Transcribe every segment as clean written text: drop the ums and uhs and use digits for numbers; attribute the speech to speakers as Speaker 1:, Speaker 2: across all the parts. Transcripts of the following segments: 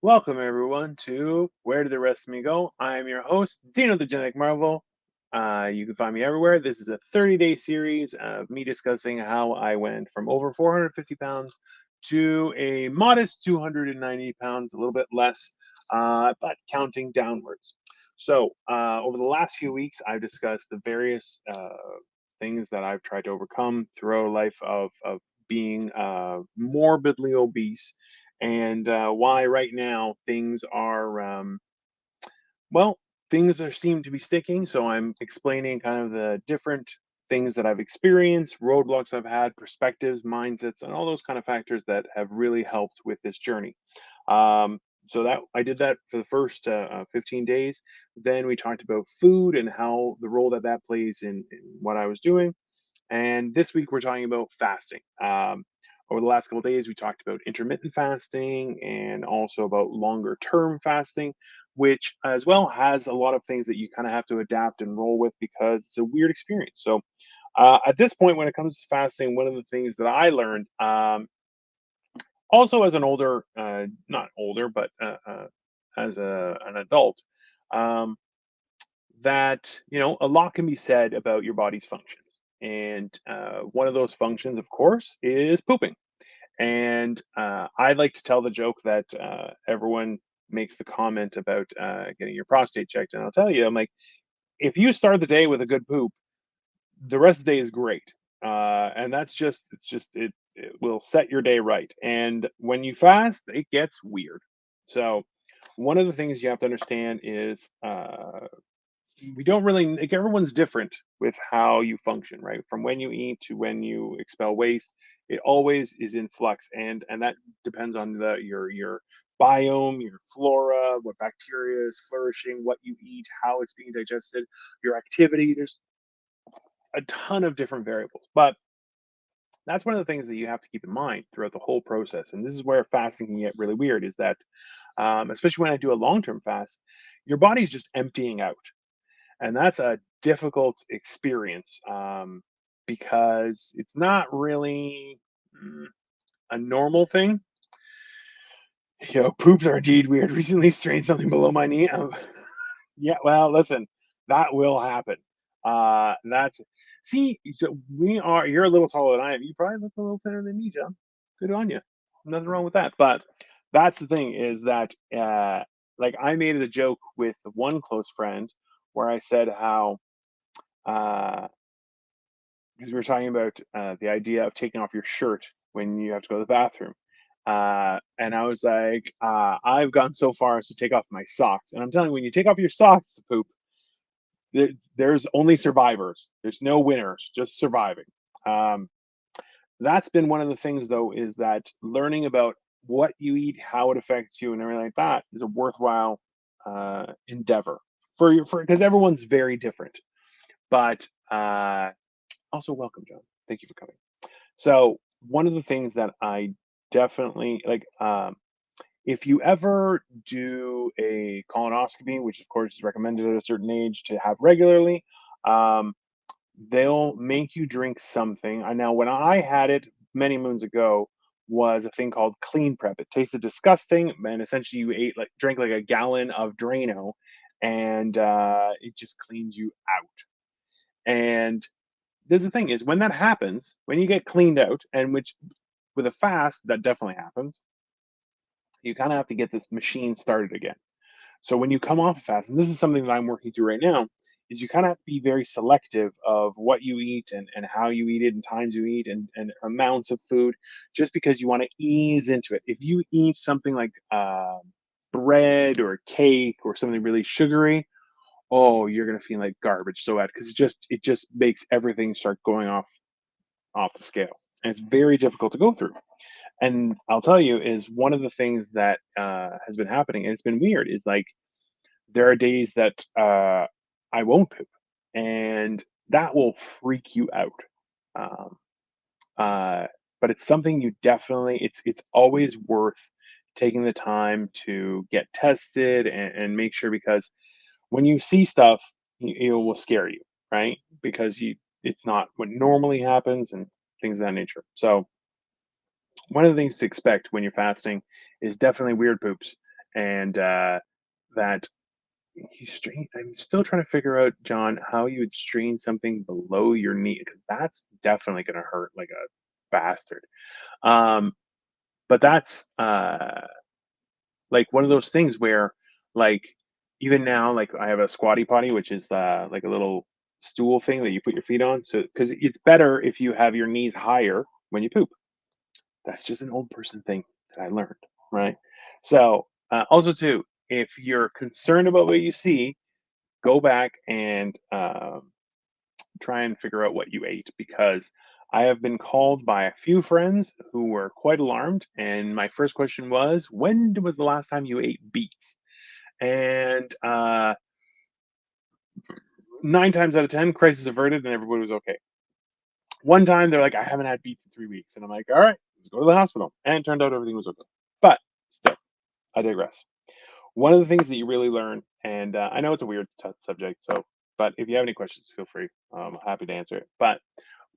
Speaker 1: Welcome everyone to Where Did the Rest of Me Go? I am your host, Dino the Genetic Marvel. You can find me everywhere. This is a 30-day series of me discussing how I went from over 450 pounds to a modest 290 pounds, a little bit less, but counting downwards. Over the last few weeks, I've discussed the various things that I've tried to overcome throughout a life of being morbidly obese and why right now things are well things are seem to be sticking. So I'm explaining kind of the different things that I've experienced, roadblocks I've had, perspectives, mindsets, and all those kind of factors that have really helped with this journey. So that I did that for the first 15 days. Then we talked about food and how the role that that plays in what I was doing. And this week we're talking about fasting. Over the last couple of days, we talked about intermittent fasting and also about longer term fasting, which as well has a lot of things that you kind of have to adapt and roll with because it's a weird experience. At this point, when it comes to fasting, one of the things that I learned, also as an older, not older, but as an adult, um, that a lot can be said about your body's functions, and one of those functions, of course, is pooping. And I like to tell the joke that everyone makes the comment about getting your prostate checked, and I'll tell you, I'm like, if you start the day with a good poop, the rest of the day is great. And that's just it will set your day right. And when you fast, it gets weird. So one of the things you have to understand is we don't really like, everyone's different with how you function, right? From when you eat to when you expel waste, it always is in flux, and that depends on your biome, your flora, what bacteria is flourishing, what you eat, how it's being digested, your activity. There's a ton of different variables, but that's one of the things that you have to keep in mind throughout the whole process. And this is where fasting can get really weird, is that especially when I do a long-term fast, your body's just emptying out, and that's a difficult experience, because it's not really a normal thing. Poops are indeed weird. Recently strained something below my knee. Yeah, well, listen, that will happen. That's see, so you're a little taller than I am. You probably look a little thinner than me, John. Good on you. Nothing wrong with that. But that's the thing, is that like, I made the joke with one close friend where I said how uh because we were talking about the idea of taking off your shirt when you have to go to the bathroom. And I was like, I've gone so far as to take off my socks. And I'm telling you, when you take off your socks to poop, there's only survivors. There's no winners, just surviving. Um, that's been one of the things, though, is that learning about what you eat, how it affects you, and everything like that is a worthwhile endeavor for because everyone's very different. But also, welcome, John. Thank you for coming. So, one of the things that I definitely like, if you ever do a colonoscopy, which of course is recommended at a certain age to have regularly, um, they'll make you drink something. I Now, when I had it many moons ago, was a thing called Clean Prep. It tasted disgusting, and essentially you drank like a gallon of Drano, and it just cleans you out. And there's the thing is, when that happens, when you get cleaned out, and which with a fast that definitely happens, you kind of have to get this machine started again. So when you come off a fast, and this is something that I'm working through right now, is you kind of have to be very selective of what you eat, and how you eat it, and times you eat, and amounts of food, just because you want to ease into it. If you eat something like bread or cake or something really sugary, oh, you're gonna feel like garbage so bad, because it just makes everything start going off the scale, and it's very difficult to go through. And I'll tell you, is one of the things that has been happening, and it's been weird, is like, there are days that I won't poop, and that will freak you out. Um, uh, but it's something you definitely, it's always worth taking the time to get tested, and make sure, because when you see stuff, it will scare you, right? Because it's not what normally happens, and things of that nature. So one of the things to expect when you're fasting is definitely weird poops. and that you strain. I'm still trying to figure out, John, how you would strain something below your knee because that's definitely going to hurt like a bastard. Um, but that's like one of those things where, like, even now, like I have a squatty potty, which is like a little stool thing that you put your feet on. So, because it's better if you have your knees higher when you poop. That's just an old person thing that I learned, right? So, also too, if you're concerned about what you see, go back and try and figure out what you ate because I have been called by a few friends who were quite alarmed. And my first question was, when was the last time you ate beets? And 9 times out of 10, crisis averted and everybody was okay. One time they're like, I haven't had beets in 3 weeks. And I'm like, all right, let's go to the hospital. And it turned out everything was okay. But still, I digress. One of the things that you really learn, and I know it's a weird subject, so, but if you have any questions, feel free. I'm happy to answer it. But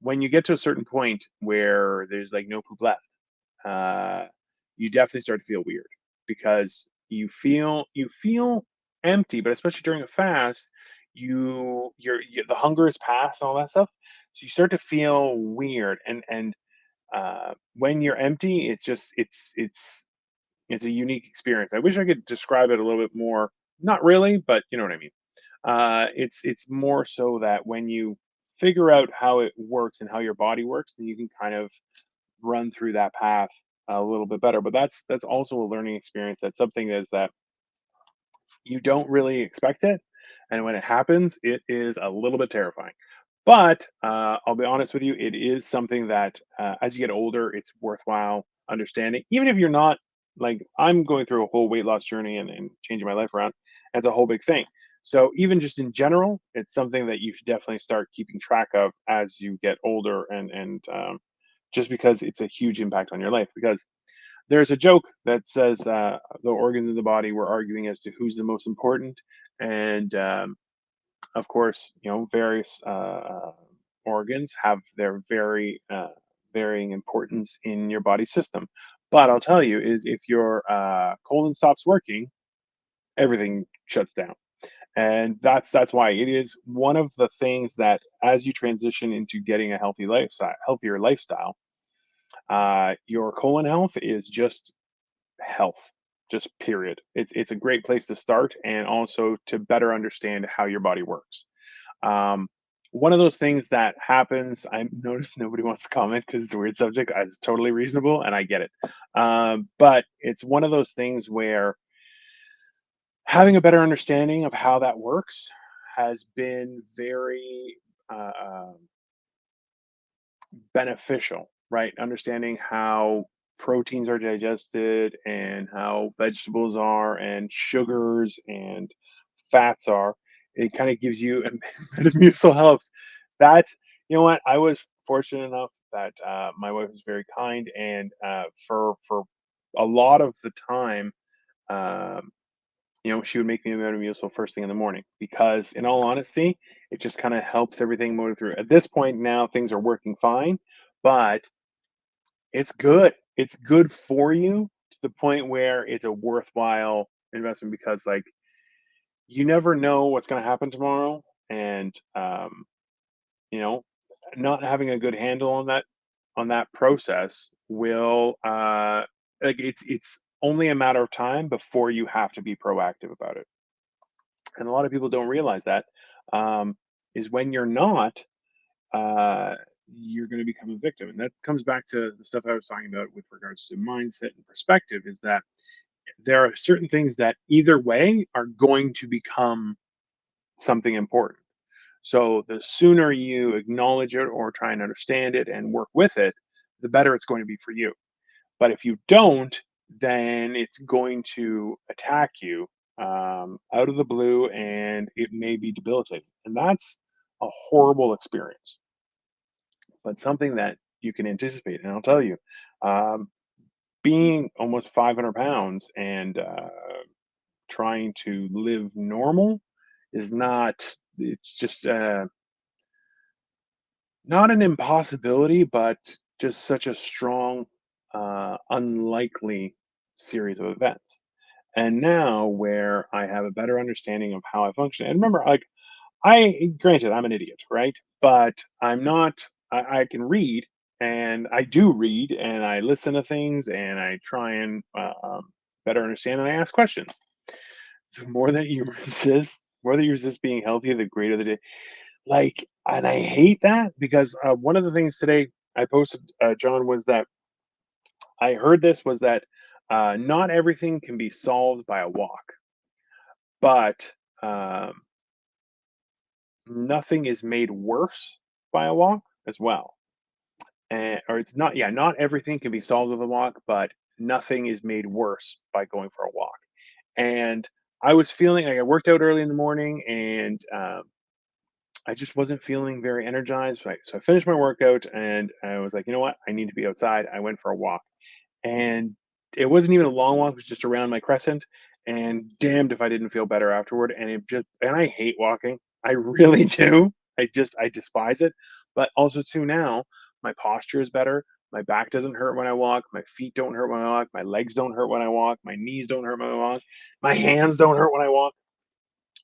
Speaker 1: when you get to a certain point where there's like no poop left, uh, you definitely start to feel weird because you feel empty, but especially during a fast, the hunger is past and all that stuff. So you start to feel weird, and when you're empty, it's a unique experience. I wish I could describe it a little bit more. Not really, but you know what I mean. It's more so that when you figure out how it works and how your body works, then you can kind of run through that path a little bit better. But that's also a learning experience. That's something is that you don't really expect it, and when it happens, it is a little bit terrifying. But I'll be honest with you, it is something that as you get older, it's worthwhile understanding. Even if you're not like I'm going through a whole weight loss journey and changing my life around, that's a whole big thing. So even just in general, it's something that you should definitely start keeping track of as you get older, and just because it's a huge impact on your life. Because there's a joke that says the organs of the body were arguing as to who's the most important, and of course, various organs have their very varying importance in your body system. But I'll tell you is if your colon stops working, everything shuts down, and that's why it is one of the things that as you transition into getting a healthier lifestyle, your colon health is just health, just period. It's a great place to start and also to better understand how your body works. Um, one of those things that happens, I noticed nobody wants to comment because it's a weird subject. It's totally reasonable and I get it. But it's one of those things where having a better understanding of how that works has been very beneficial, right? Understanding how proteins are digested and how vegetables are and sugars and fats are. It kind of gives you, and Metamucil helps. That's, you know what? I was fortunate enough that my wife was very kind, and for a lot of the time, um, she would make me a Metamucil first thing in the morning because, in all honesty, it just kind of helps everything move through. At this point now, things are working fine, but it's good. It's good for you to the point where it's a worthwhile investment because, like, you never know what's going to happen tomorrow, and you know, not having a good handle on that process will like it's only a matter of time before you have to be proactive about it. And a lot of people don't realize that um, is when you're not, uh, you're going to become a victim. And that comes back to the stuff I was talking about with regards to mindset and perspective is that there are certain things that either way are going to become something important. So the sooner you acknowledge it or try and understand it and work with it, the better it's going to be for you. But if you don't, then it's going to attack you out of the blue and it may be debilitating. And that's a horrible experience, but something that you can anticipate. And I'll tell you, um, being almost 500 pounds and trying to live normal is not, it's just not an impossibility, but just such a strong, unlikely series of events. And now where I have a better understanding of how I function. And remember, like I granted I'm an idiot, right? But I'm not. I can read, and I do read, and I listen to things, and I try and better understand, and I ask questions. The more that you more that you resist being healthy, the greater the day. Like, and I hate that because one of the things today I posted, John, was that I heard this was that not everything can be solved by a walk, but nothing is made worse by a walk as well. And or it's not yeah, not everything can be solved with a walk, but nothing is made worse by going for a walk. And I was feeling like I worked out early in the morning and I just wasn't feeling very energized. Right. So I finished my workout and I was like, you know what? I need to be outside. I went for a walk. And it wasn't even a long walk, it was just around my crescent. And damned if I didn't feel better afterward. And it just and I hate walking. I really do. I despise it. But also too now, my posture is better. My back doesn't hurt when I walk. My feet don't hurt when I walk. My legs don't hurt when I walk. My knees don't hurt when I walk. My hands don't hurt when I walk.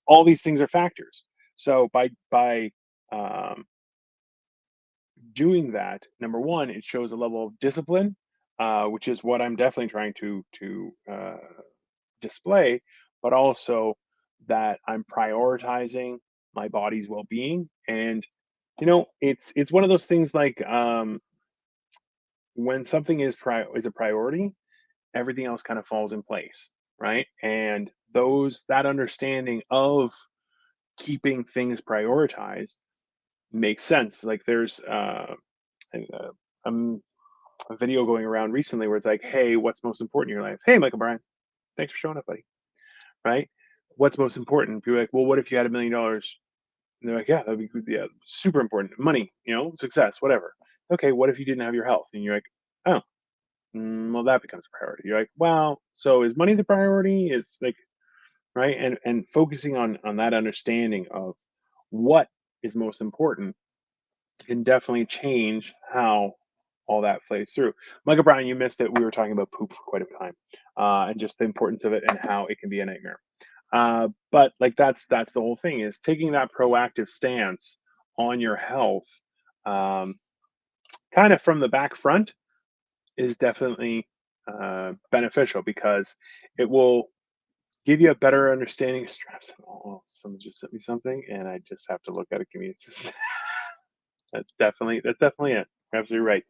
Speaker 1: All these things are factors. So by um, doing that, number one, it shows a level of discipline, which is what I'm definitely trying to display, but also that I'm prioritizing my body's well-being. And it's one of those things like when something is a priority, everything else kind of falls in place, right? And those that understanding of keeping things prioritized makes sense. Like there's a, um, a video going around recently where it's like, "Hey, what's most important in your life?" "Hey, Michael Bryan, thanks for showing up, buddy." Right? What's most important? People are like, "Well, what if you had $1 million?" And they're like, "Yeah, that'd be good. Yeah, super important. Money, success, whatever." "Okay, what if you didn't have your health?" And you're like, "Oh, well, that becomes a priority." You're like, "Well, so is money the priority?" Is like, right? And focusing on that understanding of what is most important can definitely change how all that plays through. Michael Bryan, you missed it. We were talking about poop for quite a time, and just the importance of it and how it can be a nightmare. But like that's the whole thing is taking that proactive stance on your health, um, kind of from the back front, is definitely beneficial because it will give you a better understanding. Straps. Oh, someone just sent me something, and I just have to look at it. Give me just that's definitely it. You're absolutely right.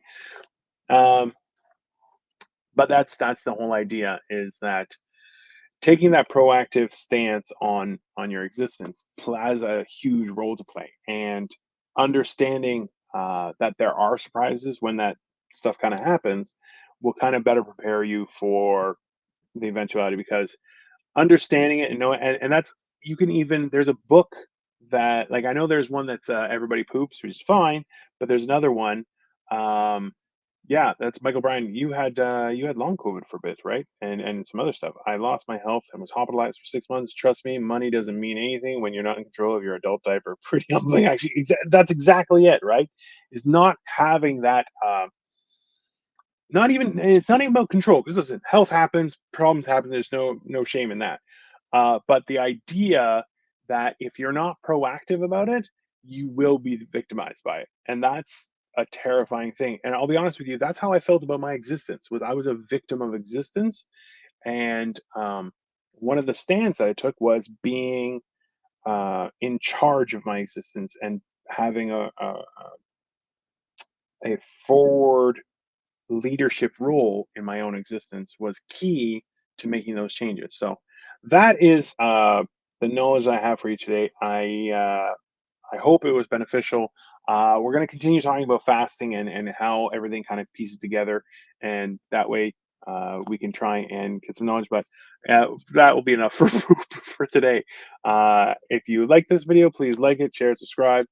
Speaker 1: Um, but that's the whole idea is that taking that proactive stance on your existence has a huge role to play, and understanding that there are surprises when that stuff kind of happens will kind of better prepare you for the eventuality because understanding it and know and that's you can even there's a book that like I know there's one that's everybody poops, which is fine, but there's another one. um yeah, that's Michael Bryan. You had long COVID for a bit, right? And some other stuff. I lost my health and was hospitalized for 6 months. Trust me, money doesn't mean anything when you're not in control of your adult diaper. Pretty humbling, actually. That's exactly it, right? Is not having that. Not even it's not even about control. Because listen, health happens, problems happen. There's no shame in that. But the idea that if you're not proactive about it, you will be victimized by it, and that's a terrifying thing. And I'll be honest with you, that's how I felt about my existence. Was I was a victim of existence, and one of the stands that I took was being in charge of my existence and having a forward leadership role in my own existence was key to making those changes. So that is the knowledge I have for you today. I hope it was beneficial. We're going to continue talking about fasting and how everything kind of pieces together, and that way we can try and get some knowledge. But that will be enough for today. If you like this video, please like it, share, subscribe.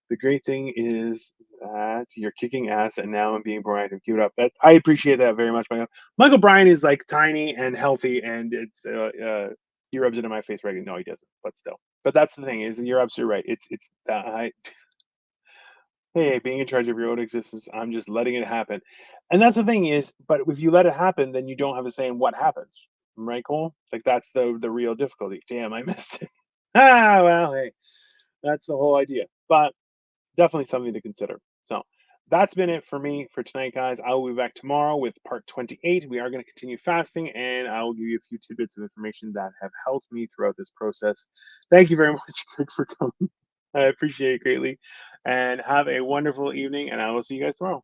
Speaker 1: The great thing is that you're kicking ass, and now I'm being proactive. Keep it up. That I appreciate that very much. Michael Bryan is like tiny and healthy, and he rubs it in my face regularly. No, he doesn't, but still. But that's the thing is, you're absolutely right. It's hey, being in charge of your own existence. I'm just letting it happen, and that's the thing is. But if you let it happen, then you don't have a say in what happens, right, Cole? Like that's the real difficulty. Damn, I missed it. Ah, well, hey, that's the whole idea. But definitely something to consider. So that's been it for me for tonight, guys. I will be back tomorrow with part 28. We are going to continue fasting, and I will give you a few tidbits of information that have helped me throughout this process. Thank you very much, Greg, for coming. I appreciate it greatly. And have a wonderful evening, and I will see you guys tomorrow.